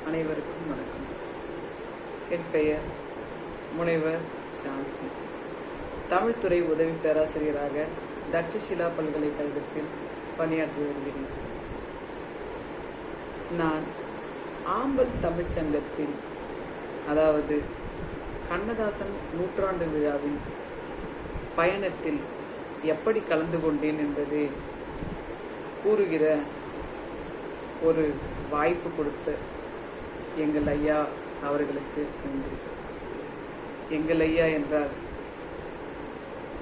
அனைவருக்கும் வணக்கம். என் பெயர் முனைவர் சாந்தி. தமிழ்துறை உதவி பேராசிரியராக தட்சஷிலா பல்கலைக்கழகத்தில் பணியாற்றி வருகிறேன். நான் ஆம்பல் தமிழ்ச்சங்கத்தில், அதாவது கண்ணதாசன் நூற்றாண்டு விழாவின் பயணத்தில் எப்படி கலந்து கொண்டேன் என்பதை கூறுகிற ஒரு வாய்ப்பு கொடுத்த எங்கள் ஐயா அவர்களுக்கு நன்றி. எங்கள் ஐயா என்றால்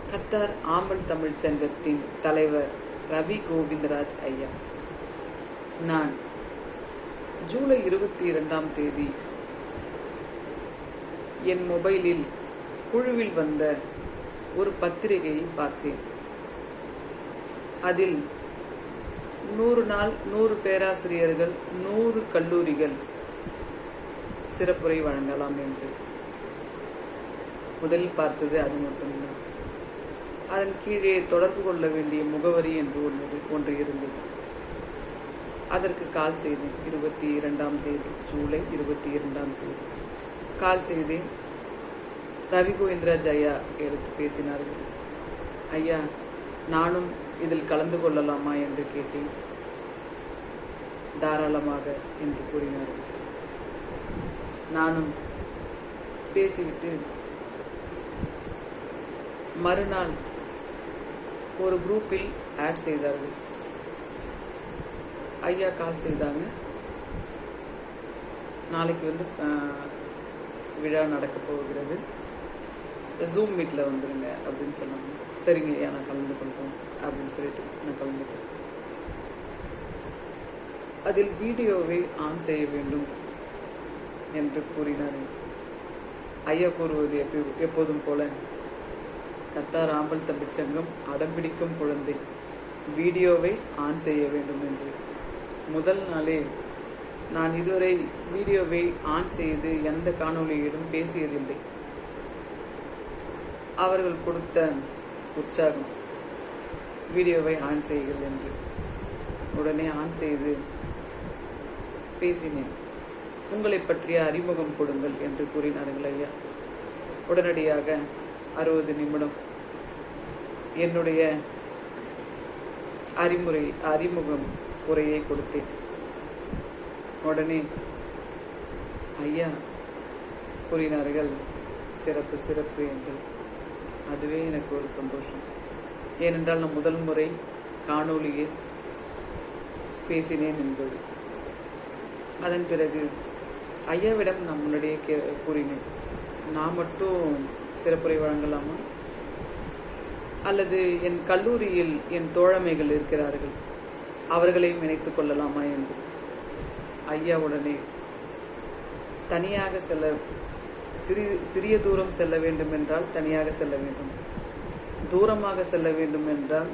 கத்தார் ஆம்பல் தமிழ் சங்கத்தின் தலைவர் ரவி கோவிந்தராஜ் ஐயா. நான் ஜூலை 22 என் மொபைலில் குழுவில் வந்த ஒரு பத்திரிகையை பார்த்தேன். அதில் 100 நாள் 100 பேராசிரியர்கள் 100 கல்லூரிகள் சிறப்புரை வழங்கலாம் என்று. முதலில் பார்த்தது அது மட்டும்தான். அதன் கீழே தொடர்பு கொள்ள வேண்டிய முகவரி என்று ஒன்று இருந்தது. அதற்கு கால் செய்தேன். 22 ஜூலை 22 கால் செய்தேன். ரவி கோவிந்தராஜ் ஐயா எடுத்து பேசினார்கள். ஐயா, நானும் இதில் கலந்து கொள்ளலாமா என்று கேட்டேன். தாராளமாக என்று கூறினார்கள். நானும் பேசிவிட்டு மறுநாள் ஒரு குரூப்பில் ஆட் செய்தார்கள். ஐயா கால் செய்தாங்க. நாளைக்கு விழா நடக்க போகிறது, ஜூம் மீட்டில் வந்துருங்க அப்படின்னு சொன்னாங்க. சரிங்க ஐயா, நான் கலந்து கொள்கிறோம் அப்படின்னு சொல்லிட்டு நான் கலந்துட்டேன். அதில் வீடியோவை ஆன் செய்ய வேண்டும் என்று கூறினார்கள். ஐயா கூறுவது எப்போதும் போல, கத்தார் ஆம்பல் தமிழ் சங்கம் அடம்பிடிக்கும் குழந்தை, வீடியோவை ஆன் செய்ய வேண்டும் என்று. முதல் நாளே நான் இதுவரை வீடியோவை ஆன் செய்து எந்த காணொலியிலும் பேசியதில்லை. அவர்கள் கொடுத்த உற்சாகம், வீடியோவை ஆன் செய்யுங்கள் என்று. உடனே ஆன் செய்து பேசினேன். உங்களை பற்றிய அறிமுகம் கொடுங்கள் என்று கூறினார்கள் ஐயா. உடனடியாக 60 நிமிடம் என்னுடைய அறிமுகம் உரையை கொடுத்தேன். உடனே ஐயா கூறினார்கள், சிறப்பு சிறப்பு என்று. அதுவே எனக்கு ஒரு சந்தோஷம். ஏனென்றால் நான் முதல் முறை காணொளியில் பேசினேன் என்பது. அதன் பிறகு ஐயாவிடம் நான் முன்னாடியே கூறினேன், நான் மட்டும் சிறப்புரை வழங்கலாமா, அல்லது என் கல்லூரியில் என் தோழமைகள் இருக்கிறார்கள், அவர்களையும் இணைத்துக் கொள்ளலாமா என்று. ஐயா உடனே, தனியாக சிறிய தூரம் செல்ல வேண்டும் என்றால் தனியாக செல்ல வேண்டும், தூரமாக செல்ல வேண்டும் என்றால்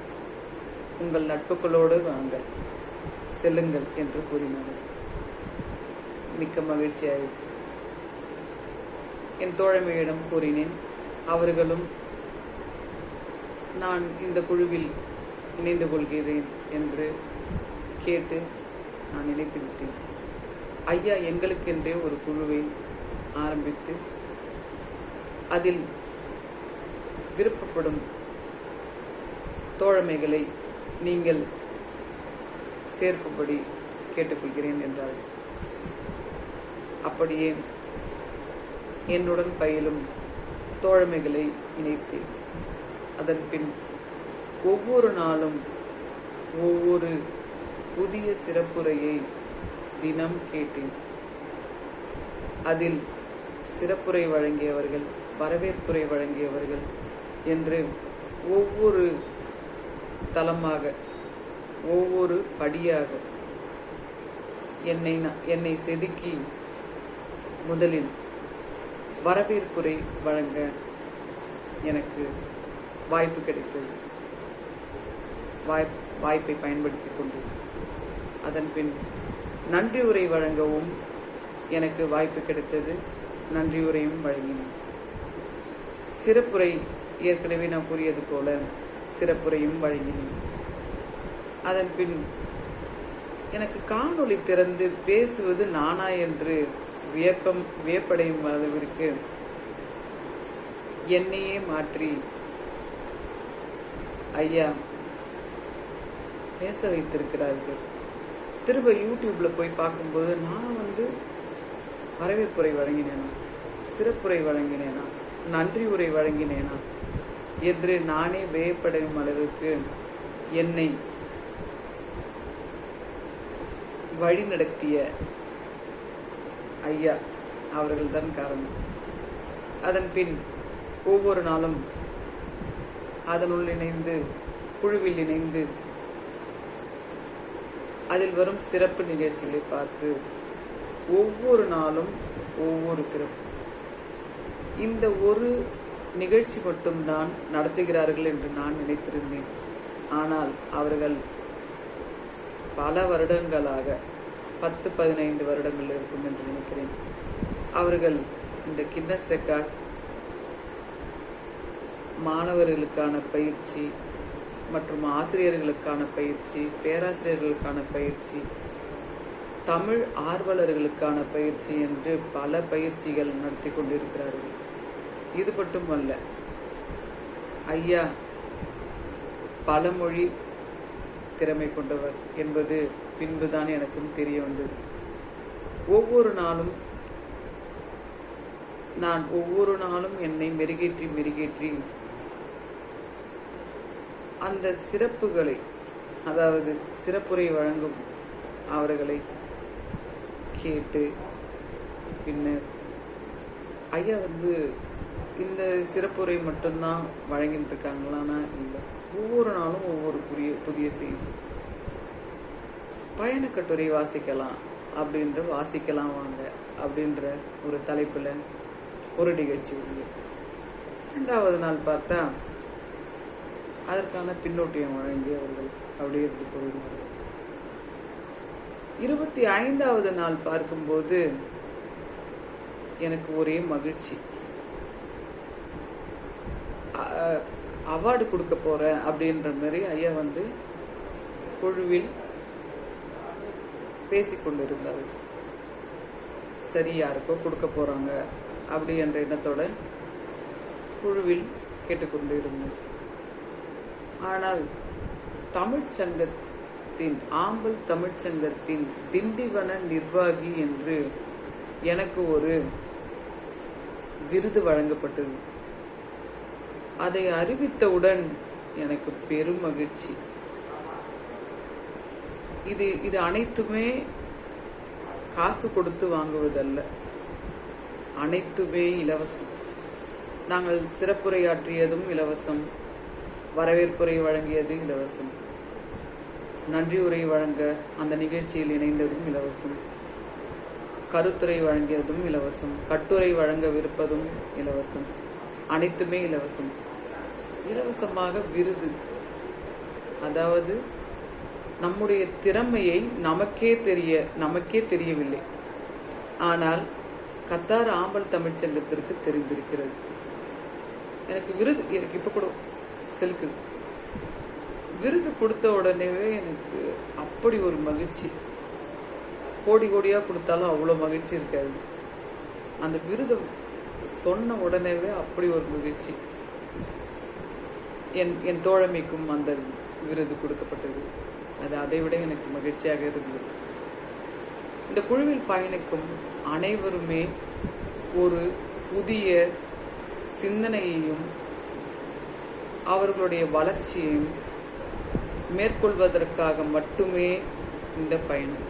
உங்கள் நட்புகளோடு வாங்கள், செல்லுங்கள் என்று கூறினார்கள். மிக்க மகிழ்ச்சி ஆயிற்று. என் தோழமையிடம் கூறினேன். அவர்களும் நான் இந்த குழுவில் இணைந்து கொள்கிறேன் என்று கேட்டு நான் இணைத்து விட்டேன். ஐயா எங்களுக்கென்றே ஒரு குழுவை ஆரம்பித்து அதில் விருப்பப்படும் தோழமைகளை நீங்கள் சேர்க்கும்படி கேட்டுக்கொள்கிறேன் என்றார்கள். அப்படியே என்னுடன் பயிலும் தோழமைகளை இணைத்தேன். அதன் பின் ஒவ்வொரு நாளும் ஒவ்வொரு புதிய சிறப்புரையை தினம் கேட்டேன். அதில் சிறப்புரை வழங்கியவர்கள், வரவேற்புரை வழங்கியவர்கள் என்று ஒவ்வொரு தளமாக, ஒவ்வொரு படியாக என்னை செதுக்கி முதலில் வரவேற்புரை வழங்க எனக்கு வாய்ப்பு கிடைத்தது. வாய்ப்பை பயன்படுத்தி கொண்டு அதன் பின் நன்றி உரை வழங்கவும் எனக்கு வாய்ப்பு கிடைத்தது. நன்றி உரையும் வழங்கினேன். சிறப்புரை ஏற்கனவே நான் கூறியது போல சிறப்புரையும் வழங்கினேன். அதன் பின் எனக்கு காணொளி திறந்து பேசுவது நானா என்று வியப்படையும் அளவிற்கு என்னையே மாற்றி ஐயா பேச வைத்திருக்கிறார்கள். திரும்ப யூடியூப்ல போய் பார்க்கும்போது நான் வரவேற்புரை வழங்கினேனா, சிறப்புரை வழங்கினேனா, நன்றி உரை வழங்கினேனா என்று நானே வியப்படையும் அளவுக்கு என்னை வழி நடத்திய ஐயா அவர்கள்தான் காரணம். அதன் பின் ஒவ்வொரு நாளும் அதனுள் இணைந்து, குழுவில் இணைந்து, அதில் வரும் சிறப்பு நிகழ்ச்சிகளை பார்த்து ஒவ்வொரு நாளும் ஒவ்வொரு சிறப்பு. இந்த ஒரு நிகழ்ச்சி மட்டும்தான் நடத்துகிறார்கள் என்று நான் நினைத்திருந்தேன். ஆனால் அவர்கள் பல வருடங்களாக 10-15 வருடங்கள் இருக்கும் என்று நினைக்கிறேன். அவர்கள் இந்த கின்னஸ் ரெக்கார்ட், மாணவர்களுக்கான பயிற்சி மற்றும் ஆசிரியர்களுக்கான பயிற்சி, பேராசிரியர்களுக்கான பயிற்சி, தமிழ் ஆர்வலர்களுக்கான பயிற்சி என்று பல பயிற்சிகள் நடத்தி கொண்டிருக்கிறார்கள். இது மட்டுமல்ல, ஐயா பல மொழி திறமை கொண்டவர் என்பது பின்புதான் எனக்கும் தெரிய வந்தது. ஒவ்வொரு நாளும் என்னை மெருகேற்றி அந்த சிறப்புகளை, அதாவது சிறப்புரை வழங்கும் அவர்களை கேட்டு, பின்னர் ஐயா இந்த சிறப்புரை மட்டும்தான் வழங்கிட்டு இருக்காங்களான்னா இல்லை, ஒவ்வொரு நாளும் ஒவ்வொரு புதிய செய்தி. பயணக்கட்டுரை வாசிக்கலாம் வாசிக்கலாம் வாங்க அப்படின்ற ஒரு தலைப்புல ஒரு நிகழ்ச்சி உண்டு. 2வது நாள் பார்த்தா அதற்கான பின்னோட்டியம் வழங்கி அவர்கள் அப்படியே போயிருந்தார்கள். 25வது நாள் பார்க்கும்போது எனக்கு ஒரே மகிழ்ச்சி. அவார்டு கொடுக்க போறேன் அப்படின்ற மாதிரி ஐயா குழுவில் பேசிக்கொண்டிருந்தார்கள். சரி, யாருக்கோ கொடுக்க போறாங்க அப்படி என்ற எண்ணத்தோட குழுவில் கேட்டுக்கொண்டு இருந்தோம். ஆனால் ஆம்பல் தமிழ்ச்சங்கத்தின் திண்டிவன நிர்வாகி என்று எனக்கு ஒரு விருது வழங்கப்பட்டது. அதை அறிவித்தவுடன் எனக்கு பெரும் மகிழ்ச்சி. இது அனைத்துமே காசு கொடுத்து வாங்குவதல்ல, அனைத்துமே இலவசம். நாங்கள் சிறப்புரையாற்றியதும் இலவசம், வரவேற்புரை வழங்கியது இலவசம், நன்றி உரை வழங்க அந்த நிகழ்ச்சியில் இணைந்ததும் இலவசம், கருத்துரை வழங்கியதும் இலவசம், கட்டுரை வழங்கவிருப்பதும் இலவசம், அனைத்துமே இலவசம். இலவசமாக விருது, அதாவது நம்முடைய திறமையை நமக்கே தெரியவில்லை, ஆனால் கத்தார் ஆம்பல் தமிழ்ச்சங்கத்திற்கு தெரிந்திருக்கிறது. எனக்கு விருது, எனக்கு இப்ப கூட செலுக்குது. விருது கொடுத்த உடனேவே எனக்கு அப்படி ஒரு மகிழ்ச்சி. கோடியா கொடுத்தாலும் அவ்வளவு மகிழ்ச்சி இருக்காது. அந்த விருது சொன்ன உடனேவே அப்படி ஒரு மகிழ்ச்சி. என் தோழமைக்கும் அந்த விருது கொடுக்கப்பட்டது. அது அதை விட எனக்கு மகிழ்ச்சியாக இருந்தது. இந்த குழுவில் பயணிக்கும் அனைவருமே ஒரு புதிய சிந்தனையையும் அவர்களுடைய வளர்ச்சியையும் மேற்கொள்வதற்காக மட்டுமே இந்த பயணம்.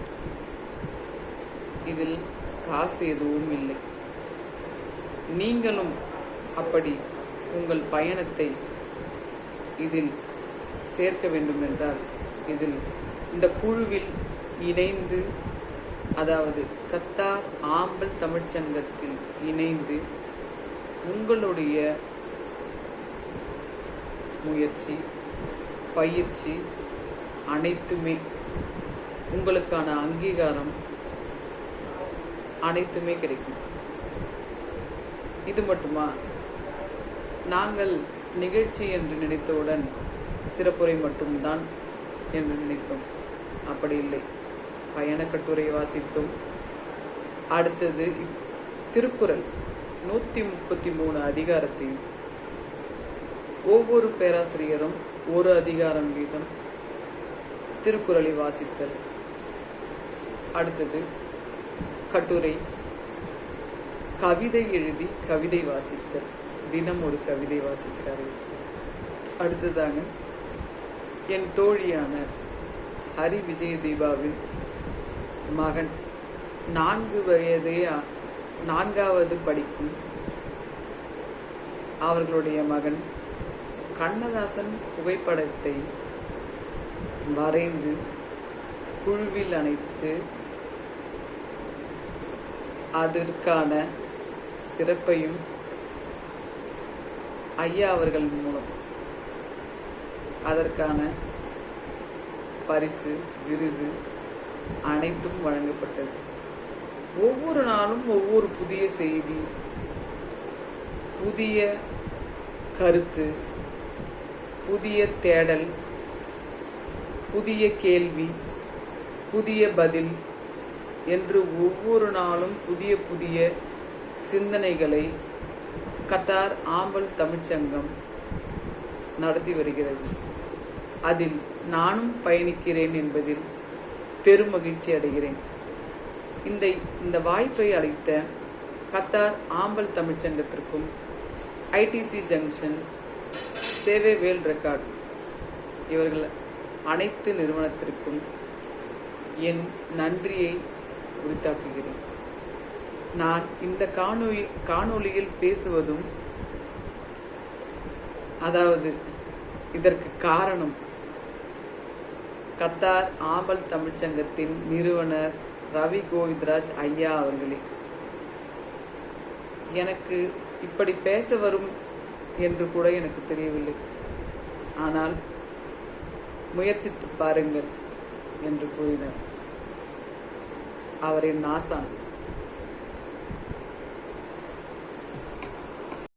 இதில் காசு எதுவும் இல்லை. நீங்களும் அப்படி உங்கள் பயணத்தை இதில் சேர்க்க வேண்டும் என்றால் இந்த குழுவில் இணைந்து, அதாவது கத்தார் ஆம்பல் தமிழ்ச்சங்கத்தில் இணைந்து உங்களுடைய முயற்சி, பயிற்சி அனைத்துமே, உங்களுக்கான அங்கீகாரம் அனைத்துமே கிடைக்கும். இது மட்டுமா? நாங்கள் நிகழ்ச்சி என்று நினைத்தவுடன் சிறப்புரை மட்டும்தான் என்று நினைத்தோம். அப்படி இல்லை. பயண கட்டுரை வாசித்தோம். அடுத்தது திருக்குறள் 133 அதிகாரத்தையும் ஒவ்வொரு பேராசிரியரும் ஒரு அதிகாரம் வீதம் திருக்குறளை வாசித்தல். அடுத்தது கட்டுரை, கவிதை எழுதி கவிதை வாசித்தல். தினம் ஒரு கவிதை வாசிக்கிறார்கள். அடுத்ததாக என் தோழியான ஹரி விஜய தீபாவின் மகன் 4வது படிக்கும் அவர்களுடைய மகன் கண்ணதாசன் புகைப்படத்தை வரைந்து குழுவில் அணைத்து அதற்கான சிறப்பையும் ஐயா அவர்கள் மூலம் அதற்கான பரிசு, விருது அனைத்தும் வழங்கப்பட்டது. ஒவ்வொரு நாளும் ஒவ்வொரு புதிய செய்தி, புதிய கருத்து, புதிய தேடல், புதிய கேள்வி, புதிய பதில் என்று ஒவ்வொரு நாளும் புதிய புதிய சிந்தனைகளை கத்தார் ஆம்பல் தமிழ்ச்சங்கம் நடத்தி வருகிறது. அதில் நானும் பயணிக்கிறேன் என்பதில் பெருமகிழ்ச்சி அடைகிறேன். இந்த வாய்ப்பை அளித்த கத்தார் ஆம்பல் தமிழ்ச்சங்கத்திற்கும், ஐடிசி ஜங்ஷன், சேவை வேல் ரெக்கார்ட் இவர்கள் அனைத்து நிறுவனத்திற்கும் என் நன்றியை உரித்தாக்குகிறேன். நான் இந்த காணொளியில் பேசுவதும், அதாவது இதற்கு காரணம் கத்தார் ஆம்பல் தமிழ்ச்சங்கத்தின் நிறுவனர் ரவி கோவிந்தராஜ் ஐயா அவர்களே. எனக்கு இப்படி பேச வரும் என்று கூட எனக்கு தெரியவில்லை. ஆனால் முயற்சித்து பாருங்கள் என்று கூறினார். அவர் என் ஆசான்.